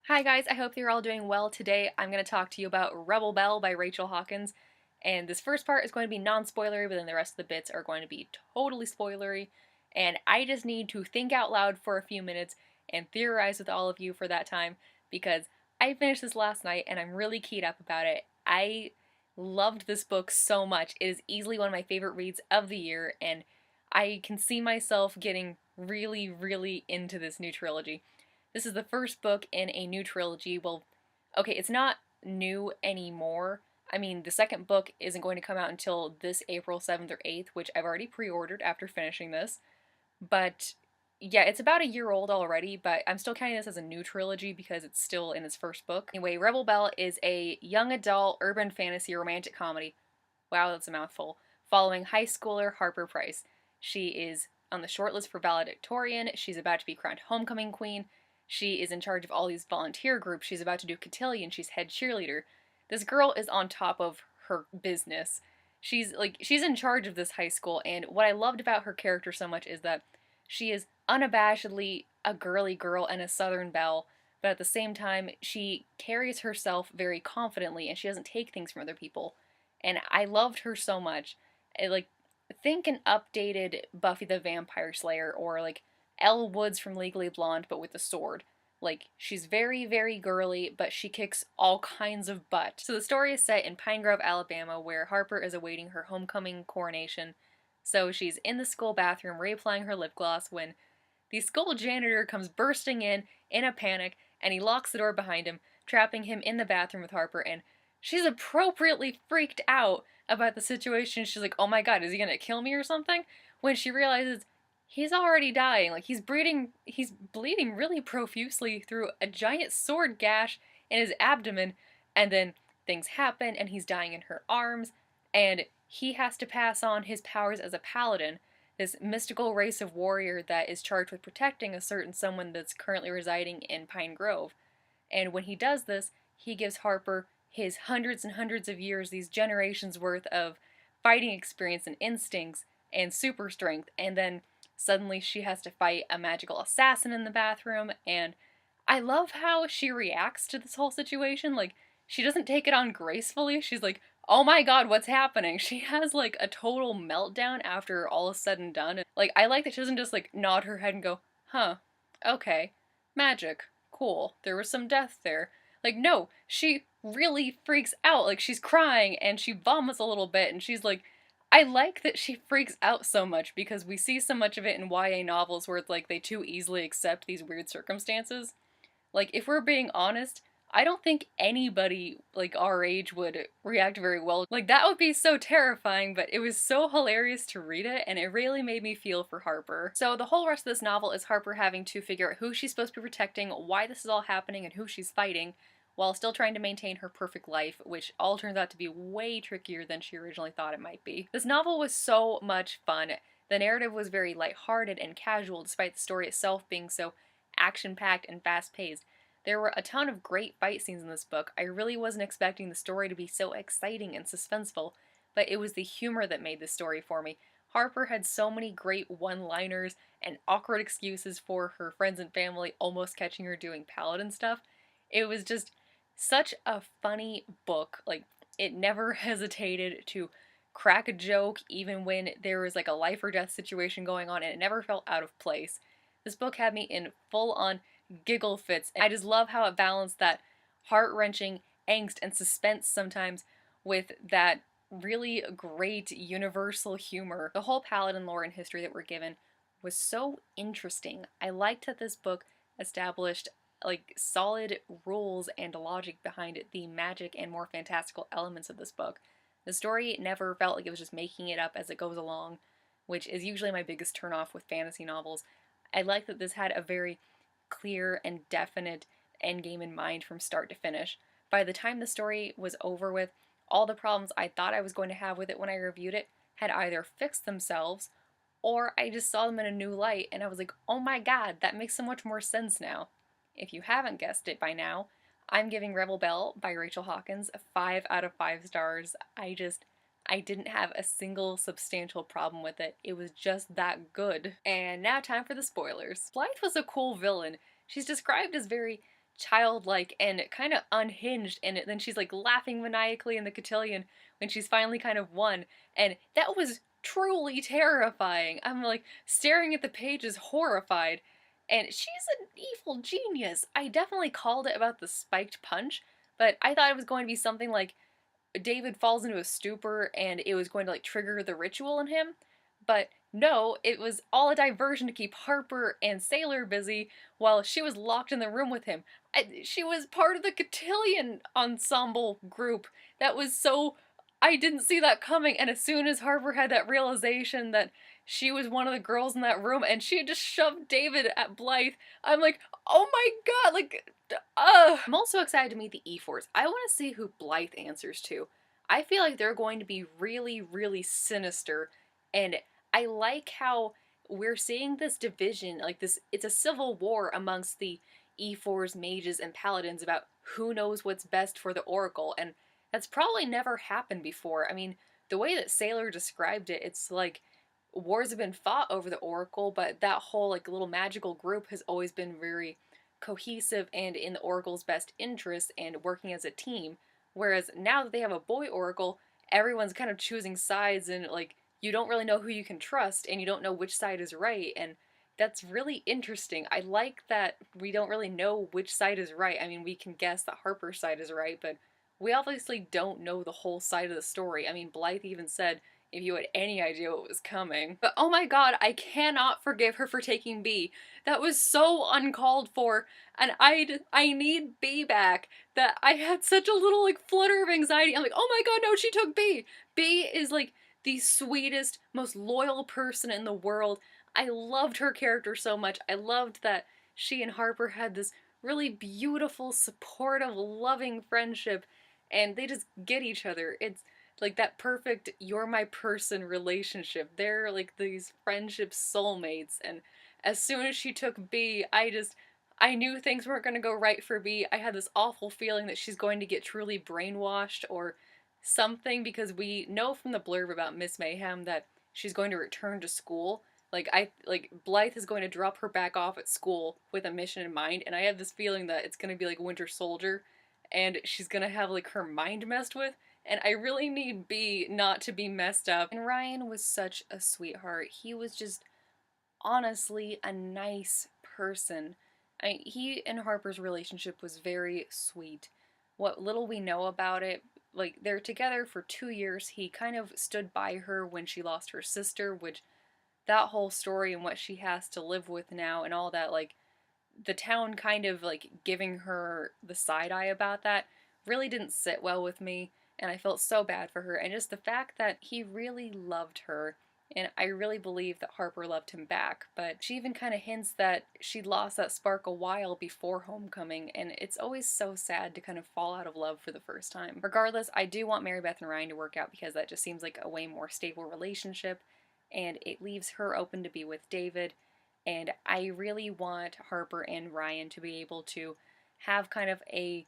Hi guys, I hope you're all doing well. Today I'm going to talk to you about Rebel Belle by Rachel Hawkins. And this first part is going to be non-spoilery, but then the rest of the bits are going to be totally spoilery. And I just need to think out loud for a few minutes and theorize with all of you for that time because I finished this last night and I'm really keyed up about it. I loved this book so much. It is easily one of my favorite reads of the year, and I can see myself getting really, really into this new trilogy. This is the first book in a new trilogy. Well, okay, it's not new anymore. I mean, the second book isn't going to come out until this April 7th or 8th, which I've already pre-ordered after finishing this. But yeah, it's about a year old already, but I'm still counting this as a new trilogy because it's still in its first book. Anyway, Rebel Belle is a young adult urban fantasy romantic comedy. Wow, that's a mouthful. Following high schooler Harper Price. She is on the shortlist for valedictorian. She's about to be crowned homecoming queen. She is in charge of all these volunteer groups. She's about to do cotillion. She's head cheerleader. This girl is on top of her business. She's in charge of this high school, and what I loved about her character so much is that she is unabashedly a girly girl and a southern belle, but at the same time she carries herself very confidently and she doesn't take things from other people. And I loved her so much. Think an updated Buffy the Vampire Slayer, or like Elle Woods from Legally Blonde but with a sword. Like, she's very, very girly, but she kicks all kinds of butt. So the story is set in Pine Grove, Alabama, where Harper is awaiting her homecoming coronation. So she's in the school bathroom reapplying her lip gloss when the school janitor comes bursting in a panic, and he locks the door behind him, trapping him in the bathroom with Harper, and she's appropriately freaked out about the situation. She's like, oh my god, is he gonna kill me or something? When she realizes he's already dying. Like, he's bleeding really profusely through a giant sword gash in his abdomen, and then things happen and he's dying in her arms, and he has to pass on his powers as a paladin, this mystical race of warrior that is charged with protecting a certain someone that's currently residing in Pine Grove. And when he does this, he gives Harper his hundreds and hundreds of years, these generations worth of fighting experience and instincts and super strength, and then suddenly she has to fight a magical assassin in the bathroom, and I love how she reacts to this whole situation. Like, she doesn't take it on gracefully. She's like, oh my god, what's happening? She has like a total meltdown after all is said and done. And, like, I like that she doesn't just like nod her head and go, huh, okay, magic, cool, there was some death there. Like, no, she really freaks out. Like, she's crying and she vomits a little bit, and she's like, I like that she freaks out so much because we see so much of it in YA novels where it's like they too easily accept these weird circumstances. Like, if we're being honest, I don't think anybody, like, our age would react very well. Like, that would be so terrifying, but it was so hilarious to read it, and it really made me feel for Harper. So the whole rest of this novel is Harper having to figure out who she's supposed to be protecting, why this is all happening, and who she's fighting, while still trying to maintain her perfect life, which all turns out to be way trickier than she originally thought it might be. This novel was so much fun. The narrative was very lighthearted and casual, despite the story itself being so action-packed and fast-paced. There were a ton of great fight scenes in this book. I really wasn't expecting the story to be so exciting and suspenseful, but it was the humor that made this story for me. Harper had so many great one-liners and awkward excuses for her friends and family almost catching her doing paladin stuff. It was just such a funny book. Like, it never hesitated to crack a joke even when there was like a life or death situation going on, and it never felt out of place. This book had me in full-on giggle fits. I just love how it balanced that heart-wrenching angst and suspense sometimes with that really great universal humor. The whole paladin lore and history that we're given was so interesting. I liked that this book established like solid rules and logic behind the magic and more fantastical elements of this book. The story never felt like it was just making it up as it goes along, which is usually my biggest turnoff with fantasy novels. I like that this had a very clear and definite endgame in mind from start to finish. By the time the story was over with, all the problems I thought I was going to have with it when I reviewed it had either fixed themselves, or I just saw them in a new light and I was like, oh my god, that makes so much more sense now. If you haven't guessed it by now, I'm giving Rebel Belle by Rachel Hawkins a 5 out of 5 stars. I didn't have a single substantial problem with it. It was just that good. And now time for the spoilers. Blythe was a cool villain. She's described as very childlike and kind of unhinged, and then she's like laughing maniacally in the cotillion when she's finally kind of won, and that was truly terrifying. I'm like staring at the pages horrified, and she's an evil genius. I definitely called it about the spiked punch, but I thought it was going to be something like David falls into a stupor and it was going to like trigger the ritual in him. But no, it was all a diversion to keep Harper and Sailor busy while she was locked in the room with him. She was part of the cotillion ensemble group. That was so. I didn't see that coming, and as soon as Harper had that realization that she was one of the girls in that room and she had just shoved David at Blythe, I'm like, oh my god, like, I'm also excited to meet the E4s. I want to see who Blythe answers to. I feel like they're going to be really, really sinister, and I like how we're seeing this division, like this, it's a civil war amongst the E4s, mages, and paladins about who knows what's best for the Oracle, and that's probably never happened before. I mean, the way that Sailor described it, it's like wars have been fought over the Oracle, but that whole like little magical group has always been very cohesive and in the Oracle's best interest and working as a team. Whereas now that they have a boy Oracle, everyone's kind of choosing sides and like you don't really know who you can trust and you don't know which side is right, and that's really interesting. I like that we don't really know which side is right. I mean, we can guess that Harper's side is right, but we obviously don't know the whole side of the story. I mean, Blythe even said if you had any idea what was coming. But oh my god, I cannot forgive her for taking B. That was so uncalled for, and I need B back. That I had such a little like flutter of anxiety. I'm like, oh my god, no, she took B. B is like the sweetest, most loyal person in the world. I loved her character so much. I loved that she and Harper had this really beautiful, supportive, loving friendship, and they just get each other. It's like that perfect you're my person relationship. They're like these friendship soulmates, and as soon as she took B, I knew things weren't going to go right for B. I had this awful feeling that she's going to get truly brainwashed or something, because we know from the blurb about Miss Mayhem that she's going to return to school. Like Blythe is going to drop her back off at school with a mission in mind, and I have this feeling that it's going to be like Winter Soldier and she's going to have like her mind messed with, and I really need B not to be messed up. And Ryan was such a sweetheart. He was just honestly a nice person. He and Harper's relationship was very sweet. What little we know about it, like they're together for 2 years. He kind of stood by her when she lost her sister, which that whole story and what she has to live with now and all that, like the town kind of like giving her the side eye about that really didn't sit well with me, and I felt so bad for her, and just the fact that he really loved her, and I really believe that Harper loved him back. But she even kind of hints that she'd lost that spark a while before homecoming, and it's always so sad to kind of fall out of love for the first time. Regardless, I do want Mary Beth and Ryan to work out because that just seems like a way more stable relationship, and it leaves her open to be with David. And I really want Harper and Ryan to be able to have kind of a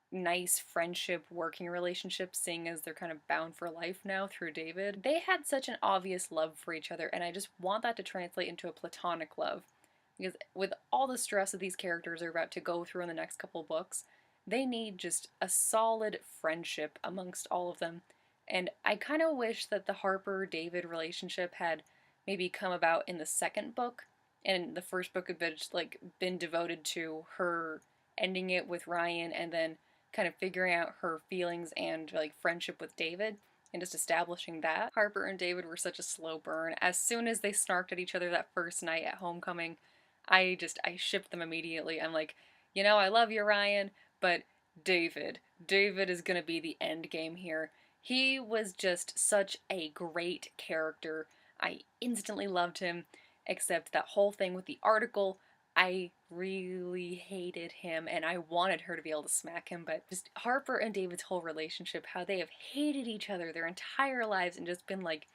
nice friendship working relationship, seeing as they're kind of bound for life now through David. They had such an obvious love for each other, and I just want that to translate into a platonic love. Because with all the stress that these characters are about to go through in the next couple books, they need just a solid friendship amongst all of them. And I kind of wish that the Harper-David relationship had maybe come about in the second book, and the first book had been devoted to her ending it with Ryan and then kind of figuring out her feelings and like friendship with David and just establishing that. Harper and David were such a slow burn. As soon as they snarked at each other that first night at homecoming, I shipped them immediately. I'm like, you know, I love you, Ryan, but David is gonna be the end game here. He was just such a great character. I instantly loved him, except that whole thing with the article, I really hated him and I wanted her to be able to smack him, but just Harper and David's whole relationship, how they have hated each other their entire lives and just been like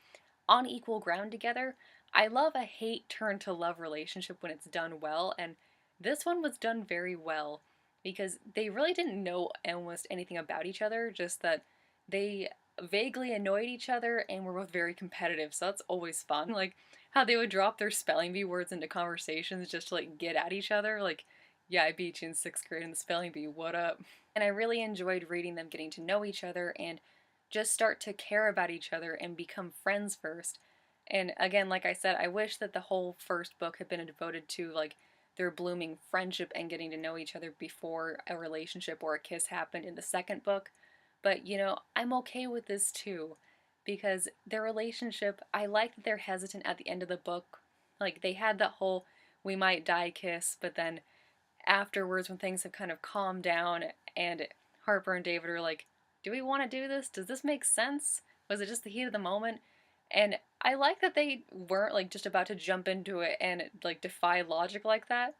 on equal ground together. I love a hate turn to love relationship when it's done well, and this one was done very well because they really didn't know almost anything about each other, just that they vaguely annoyed each other and were both very competitive, so that's always fun. Like how they would drop their spelling bee words into conversations just to like get at each other. Like Yeah, I beat you in 6th grade in the spelling bee, what up? And I really enjoyed reading them getting to know each other and just start to care about each other and become friends first. And again, like I said, I wish that the whole first book had been devoted to like their blooming friendship and getting to know each other before a relationship or a kiss happened in the second book. But I'm okay with this too because their relationship, I like that they're hesitant at the end of the book. Like they had that whole we might die kiss, but then afterwards when things have kind of calmed down and Harper and David are like, do we want to do this? Does this make sense? Was it just the heat of the moment? And I like that they weren't like just about to jump into it and like defy logic like that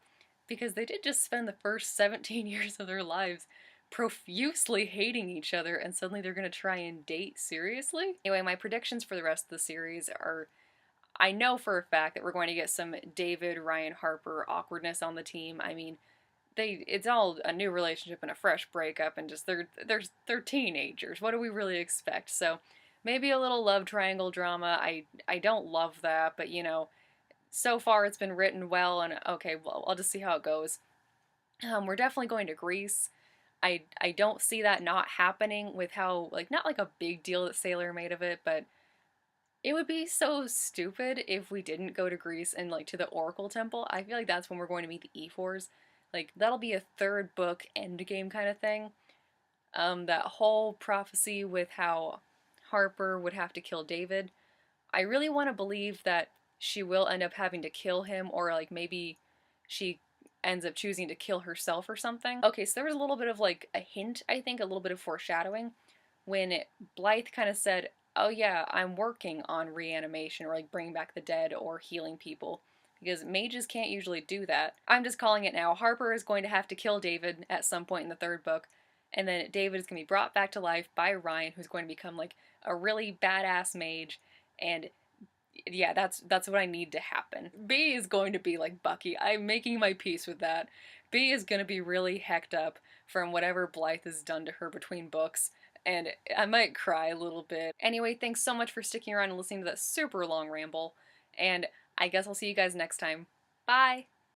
because they did just spend the first 17 years of their lives profusely hating each other and suddenly they're going to try and date seriously. Anyway, my predictions for the rest of the series are I know for a fact that we're going to get some David, Ryan, Harper awkwardness on the team. I mean, it's all a new relationship and a fresh breakup and just they're teenagers. What do we really expect? So maybe a little love triangle drama. I don't love that, but so far it's been written well and okay, well, I'll just see how it goes. We're definitely going to Greece. I don't see that not happening with how like not like a big deal that Sailor made of it, but it would be so stupid if we didn't go to Greece and like to the Oracle Temple. I feel like that's when we're going to meet the E4s. Like that'll be a third book endgame kind of thing. That whole prophecy with how Harper would have to kill David. I really want to believe that she will end up having to kill him, or like maybe she ends up choosing to kill herself or something. Okay, so there was a little bit of like a hint, I think, a little bit of foreshadowing when Blythe kind of said, "Oh yeah, I'm working on reanimation or like bringing back the dead or healing people." Because mages can't usually do that. I'm just calling it now. Harper is going to have to kill David at some point in the third book, and then David is going to be brought back to life by Ryan, who's going to become like a really badass mage, and yeah, that's what I need to happen. B is going to be like Bucky. I'm making my peace with that. B is going to be really hecked up from whatever Blythe has done to her between books, and I might cry a little bit. Anyway, thanks so much for sticking around and listening to that super long ramble, and I guess I'll see you guys next time. Bye!